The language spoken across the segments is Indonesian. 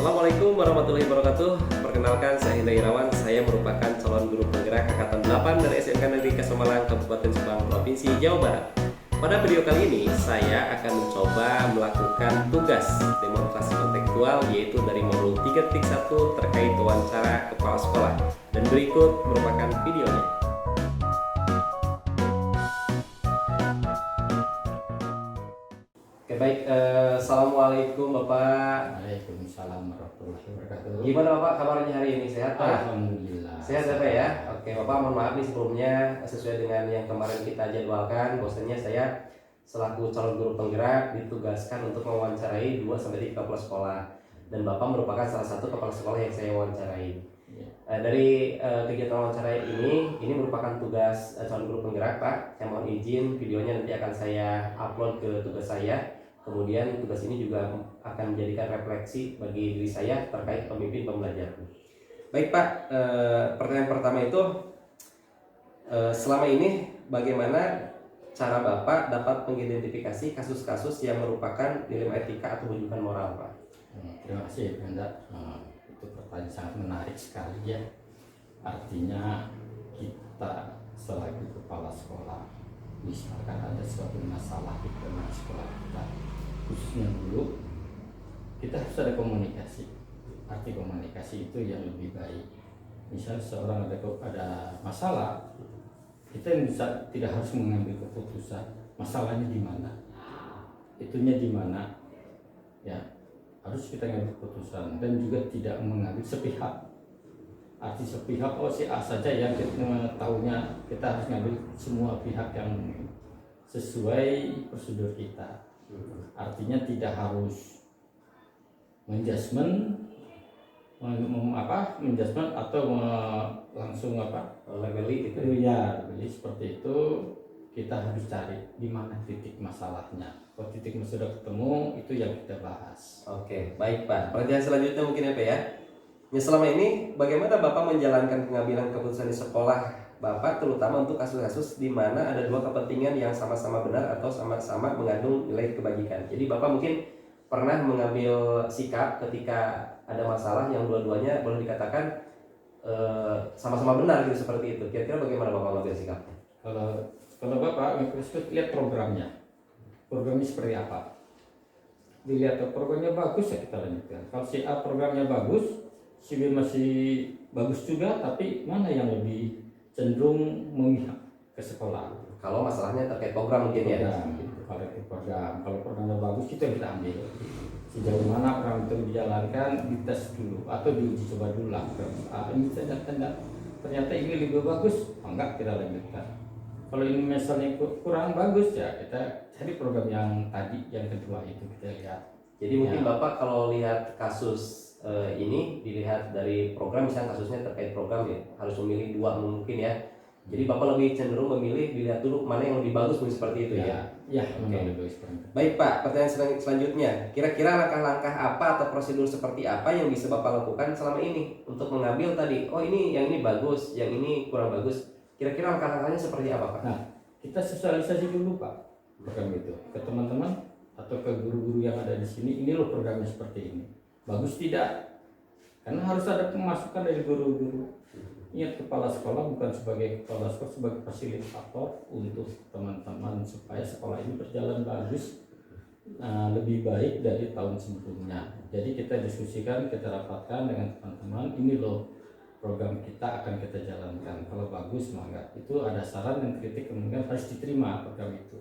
Assalamualaikum warahmatullahi wabarakatuh. Perkenalkan, saya Hendra Irawan. Saya merupakan calon guru penggerak angkatan 8 dari SMK Negeri Kasemalang, Kabupaten Subang, Provinsi Jawa Barat. Pada video kali ini, saya akan mencoba melakukan tugas demonstrasi kontekstual, yaitu dari modul 3.1 terkait wawancara kepala sekolah. Dan berikut merupakan videonya. Oke, baik. Assalamualaikum Bapak. Waalaikumsalam warahmatullahi wabarakatuh. Gimana Bapak kabarnya hari ini? Sehat Pak? Alhamdulillah. Sehat ya Pak ya? Oke Bapak, mohon maaf nih sebelumnya, sesuai dengan yang kemarin kita jadwalkan, bahwasanya saya selaku calon guru penggerak ditugaskan untuk mewawancarai 2-3 kepala sekolah, dan Bapak merupakan salah satu kepala sekolah yang saya wawancarai. Dari kegiatan wawancara ini merupakan tugas calon guru penggerak Pak. Saya mohon izin, videonya nanti akan saya upload ke tugas saya. Kemudian tugas ini juga akan menjadikan refleksi bagi diri saya terkait pemimpin pembelajar. Baik Pak, pertanyaan pertama itu, selama ini bagaimana cara Bapak dapat mengidentifikasi kasus-kasus yang merupakan dilema etika atau rujukan moral Pak? Terima kasih Anda. Itu pertanyaan sangat menarik sekali ya. Artinya kita selaku kepala sekolah, misalkan ada suatu masalah di dalam sekolah kita, khususnya dulu kita harus ada komunikasi. Arti komunikasi itu yang lebih baik. Misal seorang ada masalah, kita bisa tidak harus mengambil keputusan masalahnya di mana, itunya di mana, ya harus kita ngambil keputusan, dan juga tidak mengambil sepihak. Arti sepihak, si A saja yang kita tahunya, kita harus ngambil semua pihak yang sesuai prosedur kita. Artinya tidak harus menjudgment atau langsung labeli gitu ya. Jadi seperti itu kita harus cari di mana titik masalahnya. Kalau titik sudah ketemu, itu yang kita bahas. Oke, baik Pak. Pertanyaan selanjutnya mungkin apa ya? Selama ini bagaimana Bapak menjalankan pengambilan keputusan di sekolah Bapak, terutama untuk kasus-kasus di mana ada dua kepentingan yang sama-sama benar atau sama-sama mengandung nilai kebajikan. Jadi Bapak mungkin pernah mengambil sikap ketika ada masalah yang dua-duanya boleh dikatakan sama-sama benar gitu, seperti itu. Kira-kira bagaimana Bapak mengambil sikapnya? Kalau Bapak lihat programnya seperti apa? Dilihat programnya bagus ya kita lanjutkan. Kalau si A programnya bagus, si B masih bagus juga, tapi mana yang lebih cenderung memihak ke sekolah? Kalau masalahnya terkait program mungkin ya. Kalau itu program, kalau programnya bagus kita ambil. Sejauh mana program itu dijalankan, dites dulu atau diuji coba dulu lah. Ini ternyata ini lebih bagus, enggak kita lanjutkan. Kalau ini misalnya kurang bagus ya kita cari program yang tadi, yang kedua itu kita lihat. Jadi mungkin Bapak kalau lihat kasus ini dilihat dari program, misalnya kasusnya terkait program ya, harus memilih dua mungkin ya. Jadi Bapak lebih cenderung memilih dilihat dulu mana yang lebih bagus, mungkin seperti itu ya. Ya, memang lebih bagus. Baik Pak, pertanyaan selanjutnya, kira-kira langkah-langkah apa atau prosedur seperti apa yang bisa Bapak lakukan selama ini untuk mengambil tadi, oh ini yang ini bagus, yang ini kurang bagus. Kira-kira langkah-langkahnya seperti apa Pak? Nah, kita sosialisasi dulu Pak program itu ke teman-teman atau ke guru-guru yang ada di sini. Ini loh programnya seperti ini. Bagus tidak? Karena harus ada pemasukan dari guru-guru. Ingat, kepala sekolah bukan sebagai kepala sekolah, sebagai fasilitator untuk teman-teman supaya sekolah ini berjalan bagus, lebih baik dari tahun sebelumnya. Jadi kita diskusikan, kita rapatkan dengan teman-teman. Ini loh program kita akan kita jalankan. Kalau bagus maka itu ada saran dan kritik, kemudian harus diterima program itu.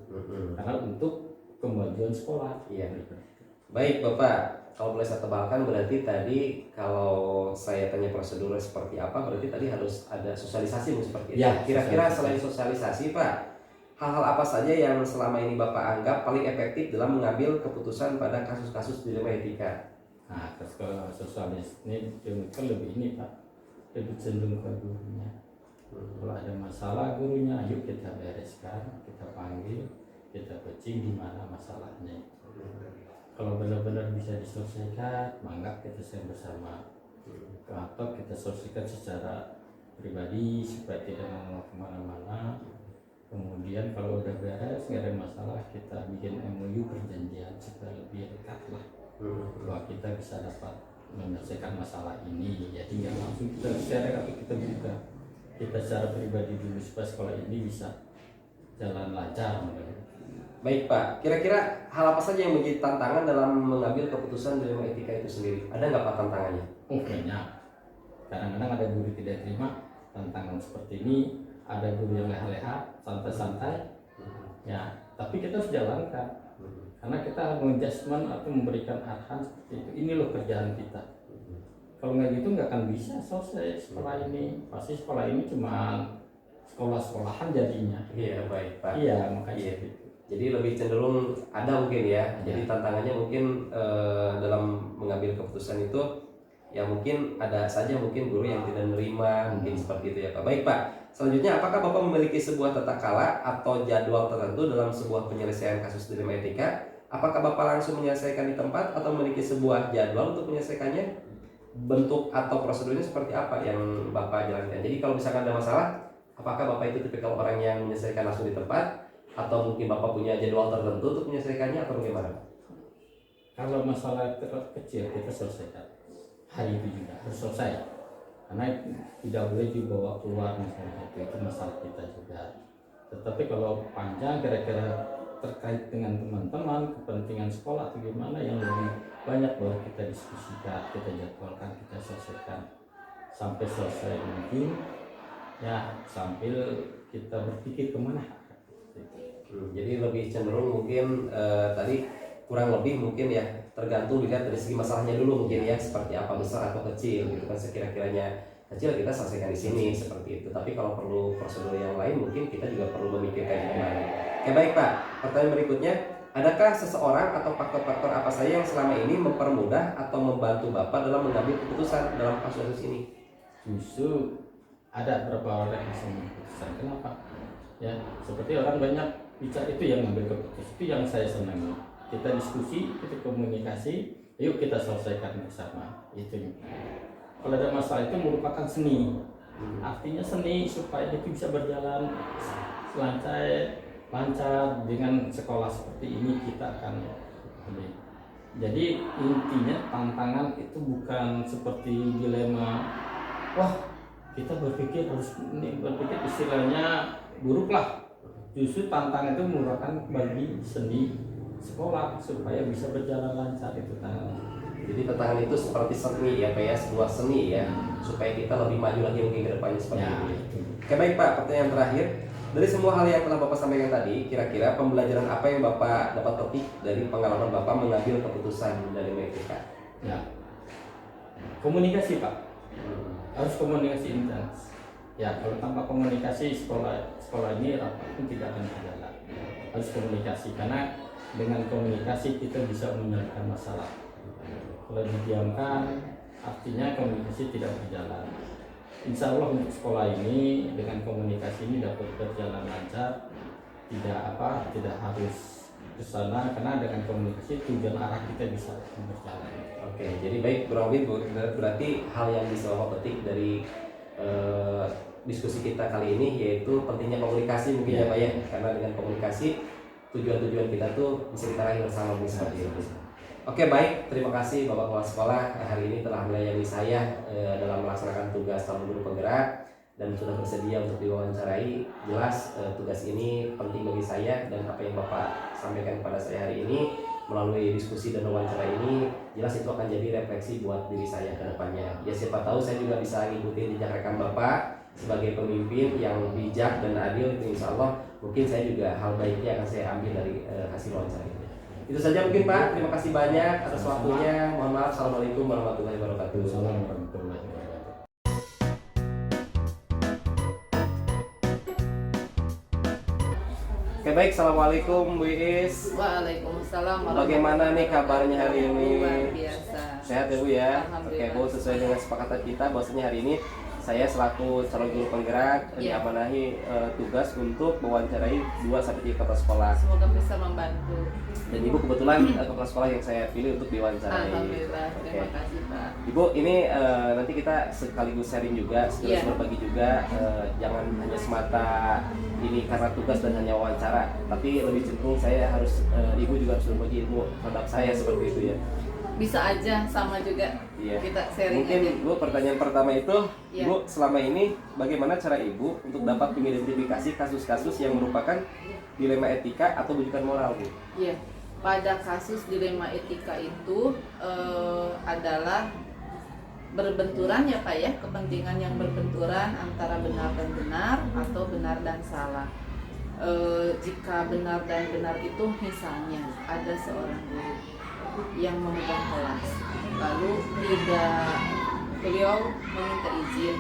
Karena untuk kemajuan sekolah. Iya. Baik Bapak, kalau boleh saya tebalkan berarti tadi kalau saya tanya prosedurnya seperti apa, berarti tadi harus ada sosialisasi seperti itu. Ya, kira-kira selain sosialisasi Pak, hal-hal apa saja yang selama ini Bapak anggap paling efektif dalam mengambil keputusan pada kasus-kasus dilema etika? Nah, kalau sosialis ini kan lebih ini Pak, lebih cenderung ke gurunya. Kalau ada masalah gurunya, yuk kita bereskan, kita panggil, kita kucing di mana masalahnya. Kalau benar-benar bisa diselesaikan, maka kita selesai bersama. Atau kita selesaikan secara pribadi supaya tidak mau kemana-mana. Kemudian kalau udah beres, nggak ada masalah, kita bikin MOU perjanjian supaya lebih dekat lah. Bahwa kita bisa dapat menyelesaikan masalah ini. Jadi nggak langsung kita share, tapi kita buka kita secara pribadi dulu supaya sekolah ini bisa jalan lancar. Baik Pak, kira-kira hal apa saja yang menjadi tantangan dalam mengambil keputusan dilema etika itu sendiri? Ada nggak Pak tantangannya? Oh banyak. Kadang-kadang ada guru tidak terima tantangan seperti ini, ada guru yang leha-leha, santai-santai. Ya, tapi kita harus jalankan. Karena kita mengadjustment atau memberikan arahan seperti itu. Ini loh kerjaan kita. Kalau nggak gitu nggak akan bisa selesai sekolah ini. Pasti sekolah ini cuma sekolah-sekolahan jadinya. Iya baik Pak. Iya makanya Iya. gitu. Jadi lebih cenderung ada mungkin ya. Jadi tantangannya mungkin dalam mengambil keputusan itu ya mungkin ada saja mungkin guru yang tidak menerima mungkin seperti itu ya Pak. Baik Pak. Selanjutnya apakah Bapak memiliki sebuah tata cara atau jadwal tertentu dalam sebuah penyelesaian kasus dilema etika? Apakah Bapak langsung menyelesaikan di tempat atau memiliki sebuah jadwal untuk menyelesaikannya? Bentuk atau prosedurnya seperti apa yang Bapak jalankan? Jadi kalau misalkan ada masalah, apakah Bapak itu tipikal orang yang menyelesaikan langsung di tempat atau mungkin Bapak punya jadwal tertentu untuk menyelesaikannya atau bagaimana? Kalau masalah kecil kita selesaikan hari itu juga harus selesai, karena tidak boleh dibawa keluar misalnya itu masalah kita juga. Tetapi kalau panjang kira-kira terkait dengan teman-teman, kepentingan sekolah atau gimana yang lebih banyak, baru kita diskusikan, kita jadwalkan, kita selesaikan sampai selesai mungkin ya, sambil kita berpikir kemana. Jadi lebih cenderung mungkin tadi kurang lebih mungkin ya tergantung dilihat dari segi masalahnya dulu mungkin ya, seperti apa, besar atau kecil gitu kan. Sekira-kiranya kecil kita selesaikan di sini seperti itu, tapi kalau perlu prosedur yang lain mungkin kita juga perlu memikirkan yang lain. Oke baik Pak, pertanyaan berikutnya, adakah seseorang atau faktor-faktor apa saja yang selama ini mempermudah atau membantu Bapak dalam mengambil keputusan dalam kasus ini? Justru ada beberapa orang yang bisa mengambil keputusan. Kenapa? Ya seperti orang banyak bicara itu yang mengambil keputusan, itu yang saya senangi. Kita diskusi, kita komunikasi, yuk kita selesaikan bersama. Itu kalau ada masalah itu merupakan seni. Artinya seni supaya itu bisa berjalan lancar dengan sekolah seperti ini kita akan. Jadi intinya tantangan itu bukan seperti dilema. Wah kita berpikir istilahnya buruk lah. Justru tantangan itu merupakan bagi seni sekolah supaya bisa berjalan lancar, itu tantangan. Jadi tantangan itu seperti seni ya Pak ya, sebuah seni ya, supaya kita lebih maju lagi mungkin ke depannya seperti itu. Oke baik Pak, pertanyaan terakhir. Dari semua hal yang telah Bapak sampaikan tadi, kira-kira pembelajaran apa yang Bapak dapat petik dari pengalaman Bapak mengambil keputusan dari etika? Ya, komunikasi Pak, harus komunikasi intens. Ya, kalau tanpa komunikasi sekolah ini apapun tidak akan berjalan. Harus komunikasi, karena dengan komunikasi kita bisa menyelesaikan masalah. Kalau didiamkan, artinya komunikasi tidak berjalan. Insya Allah untuk sekolah ini dengan komunikasi ini dapat berjalan lancar, tidak harus ke sana, karena dengan komunikasi tujuan arah kita bisa berjalan. Oke, jadi baik kurang lebih berarti hal yang bisa Bapak petik dari diskusi kita kali ini yaitu pentingnya komunikasi mungkin ya Pak ya, karena dengan komunikasi tujuan-tujuan kita tuh bisa kita raih bersama seperti itu. Oke baik, terima kasih Bapak Kepala Sekolah hari ini telah melayani saya dalam melaksanakan tugas calon guru penggerak dan sudah bersedia untuk diwawancarai. Jelas tugas ini penting bagi saya, dan apa yang Bapak sampaikan kepada saya hari ini melalui diskusi dan wawancara ini jelas itu akan jadi refleksi buat diri saya ke depannya. Ya siapa tahu saya juga bisa ngikutin jejak rekam Bapak sebagai pemimpin yang bijak dan adil. Insya Allah mungkin saya juga hal baiknya akan saya ambil dari hasil wawancara ini. Itu saja mungkin Pak, terima kasih banyak atas waktunya. Mohon maaf, assalamualaikum warahmatullahi wabarakatuh. Assalamualaikum warahmatullahi wabarakatuh. Oke baik, assalamualaikum Bu Iis. Waalaikumsalam. Bagaimana nih kabarnya hari ini? Luar biasa. Sehat ya Bu ya? Oke Alhamdulillah. Bu, sesuai dengan kesepakatan kita bahwasanya hari ini saya selaku calon guru penggerak diamanahi tugas untuk mewawancarai 2-3 kepala sekolah. Semoga bisa membantu. Dan Ibu kebetulan kepala sekolah yang saya pilih untuk diwawancarai. Alhamdulillah, terima Oke. kasih Pak. Ibu, ini nanti kita sekaligus sharing juga, sekaligus Iya. berbagi juga. Jangan hanya semata ini karena tugas dan hanya wawancara, tapi lebih cenderung saya harus, Ibu juga harus berbagi ilmu terhadap saya seperti itu ya. Bisa aja, sama juga. Iya. Kita sharing Mungkin aja. Bu, pertanyaan pertama itu, Iya. Bu, selama ini bagaimana cara Ibu untuk dapat mengidentifikasi kasus-kasus yang merupakan dilema etika atau bujukan moral, Bu? Iya. Pada kasus dilema etika itu adalah berbenturan ya Pak ya, kepentingan yang berbenturan antara benar dan benar atau benar dan salah. Jika benar dan benar itu misalnya ada seorang guru yang memegang kelas, lalu beliau meminta izin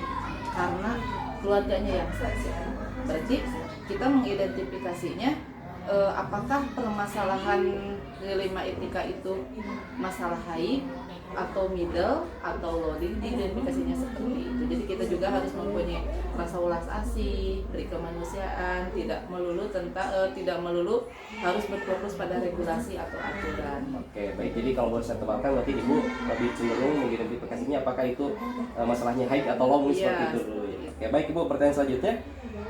karena keluarganya yang sakit. Berarti kita mengidentifikasinya apakah permasalahan dilema etika itu masalah high atau middle atau low, diidentifikasinya seperti itu. Jadi kita juga harus mempunyai rasa ulas asih, beri kemanusiaan, tidak melulu harus berfokus pada regulasi atau aturan. Oke, baik. Jadi kalau boleh saya tebalkan, berarti Ibu lebih cenderung mengidentifikasinya apakah itu masalahnya high atau low, Iya, seperti itu dulu ya. seperti Oke, baik Ibu. Pertanyaan selanjutnya,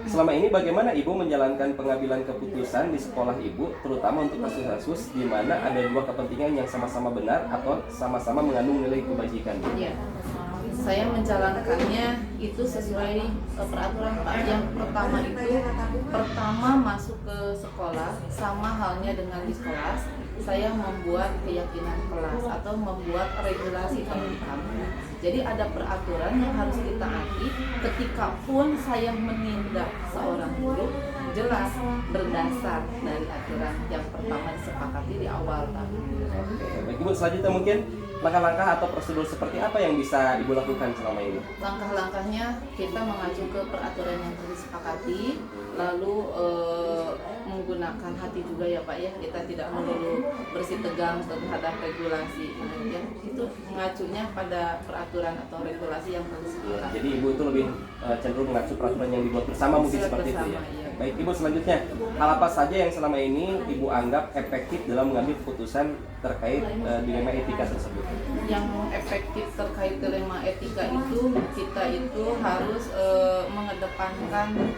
selama ini bagaimana Ibu menjalankan pengambilan keputusan di sekolah Ibu, terutama untuk kasus-kasus di mana ada dua kepentingan yang sama-sama benar atau sama-sama mengandung nilai kebajikan? Iya, saya menjalankannya itu sesuai peraturan Pak. Yang pertama masuk ke sekolah, sama halnya dengan di kelas, saya membuat keyakinan kelas atau membuat regulasi pendidikan. Jadi ada peraturan yang harus ditaati ketika pun saya menindak seorang guru, jelas berdasar dari aturan yang pertama disepakati di awal tadi. Baik Ibu, selanjutnya mungkin langkah-langkah atau prosedur seperti apa yang bisa Ibu lakukan selama ini? Langkah-langkahnya kita mengacu ke peraturan yang telah disepakati, lalu menggunakan hati juga ya Pak ya. Kita tidak melulu bersitegang terhadap regulasi, ya. Itu mengacunya pada peraturan atau regulasi yang telah disepakati. Jadi Ibu itu lebih cenderung mengacu peraturan yang dibuat bersama, mungkin Surat seperti itu ya. bersama, iya. Baik Ibu, selanjutnya hal apa saja yang selama ini Ibu anggap efektif dalam mengambil keputusan terkait dilema etika tersebut? Yang efektif terkait dilema etika itu kita itu harus mengedepankan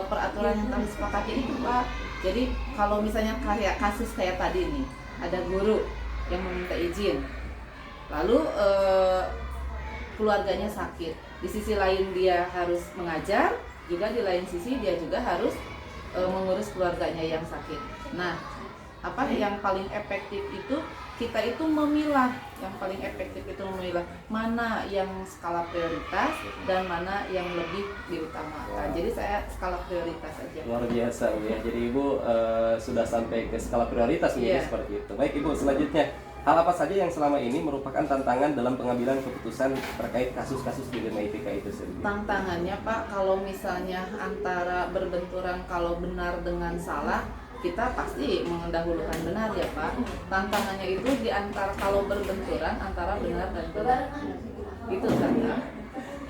peraturan yang telah disepakati itu Pak. Jadi kalau misalnya kasus kayak tadi nih, ada guru yang meminta izin, lalu keluarganya sakit, di sisi lain dia harus mengajar, juga di lain sisi dia juga harus mengurus keluarganya yang sakit. Nah, apa yang paling efektif itu kita itu memilah, yang paling efektif itu memilah mana yang skala prioritas dan mana yang lebih diutamakan. Jadi saya skala prioritas aja. Luar biasa Bu ya. Jadi Ibu sudah sampai ke skala prioritas nih, Iya. seperti itu. Baik Ibu, selanjutnya hal apa saja yang selama ini merupakan tantangan dalam pengambilan keputusan terkait kasus-kasus dilema etika itu sendiri? Tantangannya Pak, kalau misalnya antara berbenturan kalau benar dengan salah, kita pasti mendahulukan benar ya Pak. Tantangannya itu di antara kalau berbenturan antara benar dan benar. Itu saja.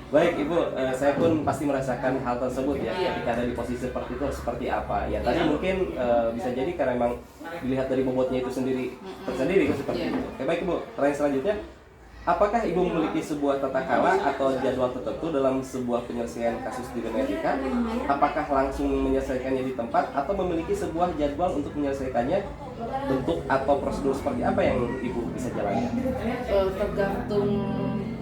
Baik Ibu, saya pun pasti merasakan hal tersebut ya. Iya. Ketika ada di posisi seperti itu, seperti apa ya. Tadi Iya. mungkin bisa jadi karena memang dilihat dari bobotnya itu sendiri tersendiri seperti Iya. itu. Oke, baik Ibu, pertanyaan selanjutnya, apakah Ibu memiliki sebuah tata cara atau jadwal tertentu dalam sebuah penyelesaian kasus dilema etika? Apakah langsung menyelesaikannya di tempat atau memiliki sebuah jadwal untuk menyelesaikannya? Bentuk atau prosedur seperti apa yang Ibu bisa jalankan? Tergantung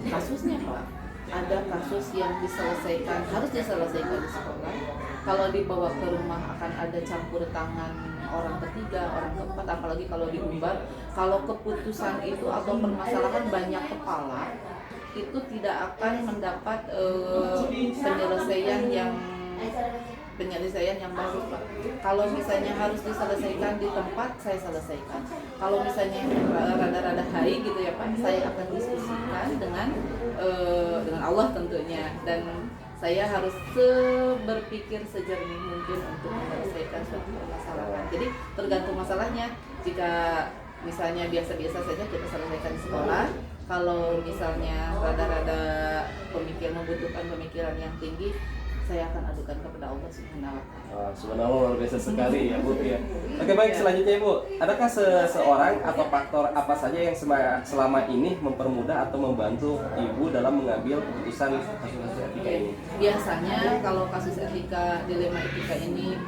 kasusnya Pak. Ada kasus yang harus diselesaikan di sekolah. Kalau dibawa ke rumah akan ada campur tangan orang ketiga, orang keempat, apalagi kalau diumbar. Kalau keputusan itu atau permasalahan banyak kepala, itu tidak akan mendapat penyelesaian yang bagus Pak. Kalau misalnya harus diselesaikan di tempat, saya selesaikan. Kalau misalnya rada-rada high gitu ya Pak, saya akan diskusikan dengan Allah tentunya, dan saya harus berpikir sejernih mungkin untuk menyelesaikan suatu permasalahan. Jadi tergantung masalahnya. Jika misalnya biasa-biasa saja kita selesaikan di sekolah. Kalau misalnya rada-rada membutuhkan pemikiran yang tinggi, saya akan adukan kepada Allah Subhanahu wa Ta'ala. Subhanallah, luar biasa sekali ya Bu ya. Oke, baik, selanjutnya Ibu, adakah seseorang atau faktor apa saja yang selama ini mempermudah atau membantu Ibu dalam mengambil keputusan kasus-kasus etika ini? Biasanya kalau kasus etika, dilema etika ini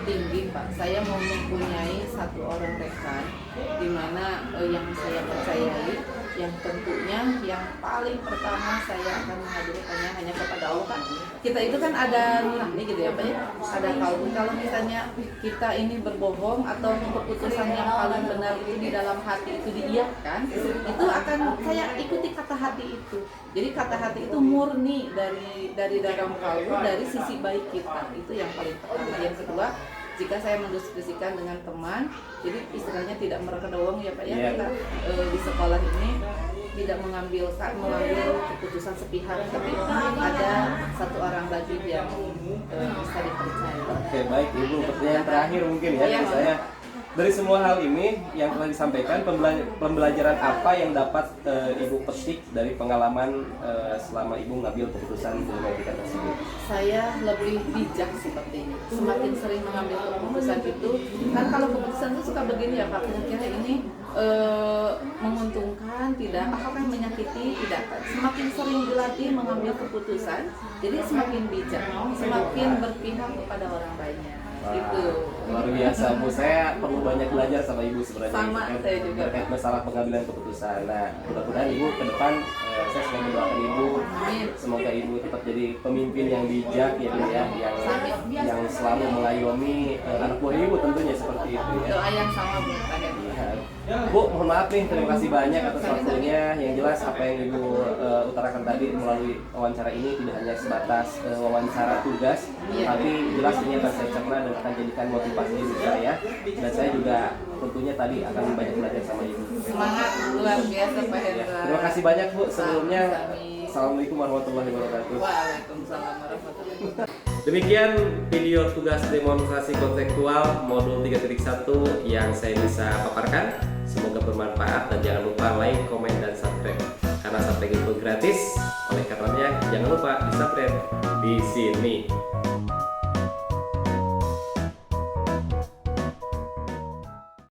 tinggi Pak. Saya mau mempunyai satu orang rekan di mana yang saya percayai, yang tentunya yang paling pertama saya akan menghadirkannya hanya kepada Allah kan. Kita itu kan ada nurani gitu ya Pak ya. Ada kalau misalnya kita ini berbohong atau keputusan yang paling benar itu di dalam hati itu diiyakan, itu akan saya ikuti kata hati itu. Jadi kata hati itu murni dari dalam kalbu, dari sisi baik kita. Itu yang paling pertama. Yang kedua, jika saya mendiskusikan dengan teman, jadi istilahnya tidak merekedowong ya Pak ya, kita di sekolah ini tidak mengambil keputusan sepihak, tapi ada satu orang lagi yang bisa dipercaya. Oke, baik Ibu, pertanyaan terakhir mungkin ya dari saya. Dari semua hal ini yang telah disampaikan, pembelajaran apa yang dapat Ibu petik dari pengalaman selama Ibu mengambil keputusan ilmu etika tersebut? Saya lebih bijak seperti ini. Semakin sering mengambil keputusan itu, kan kalau keputusan itu suka begini ya Pak, kira-kira ini menguntungkan tidak, apakah menyakiti tidak. Semakin sering dilatih mengambil keputusan, jadi semakin bijak, semakin berpihak kepada orang lainnya. Gitu. Luar biasa Bu, saya perlu banyak belajar sama Ibu sebenarnya. Sama, saya juga. Terkait masalah pengambilan keputusan. Nah, mudah-mudahan Ibu ke depan, saya selalu mendoakan Ibu, semoga Ibu tetap jadi pemimpin yang bijak ya Bu ya, yang selalu mengayomi anak buah Ibu tentunya seperti itu ya. Doa yang sama Bu. Bu, mohon maaf nih, terima kasih banyak atas waktunya. Yang jelas apa yang Ibu utarakan tadi melalui wawancara ini tidak hanya sebatas wawancara tugas, tapi jelas ini akan saya cerna dan akan jadikan motivasi hidup saya. Dan saya juga tentunya tadi akan banyak belajar sama Ibu. Semangat luar biasa Pak Hendra. Terima kasih banyak Bu. Sebelumnya, Amin. Assalamualaikum warahmatullahi wabarakatuh. Waalaikumsalam warahmatullahi wabarakatuh. Demikian video tugas demonstrasi konseptual modul 3.1 yang saya bisa paparkan. Semoga bermanfaat dan jangan lupa like, komen, dan subscribe. Karena subscribe itu gratis, oleh karenanya jangan lupa di subscribe di sini.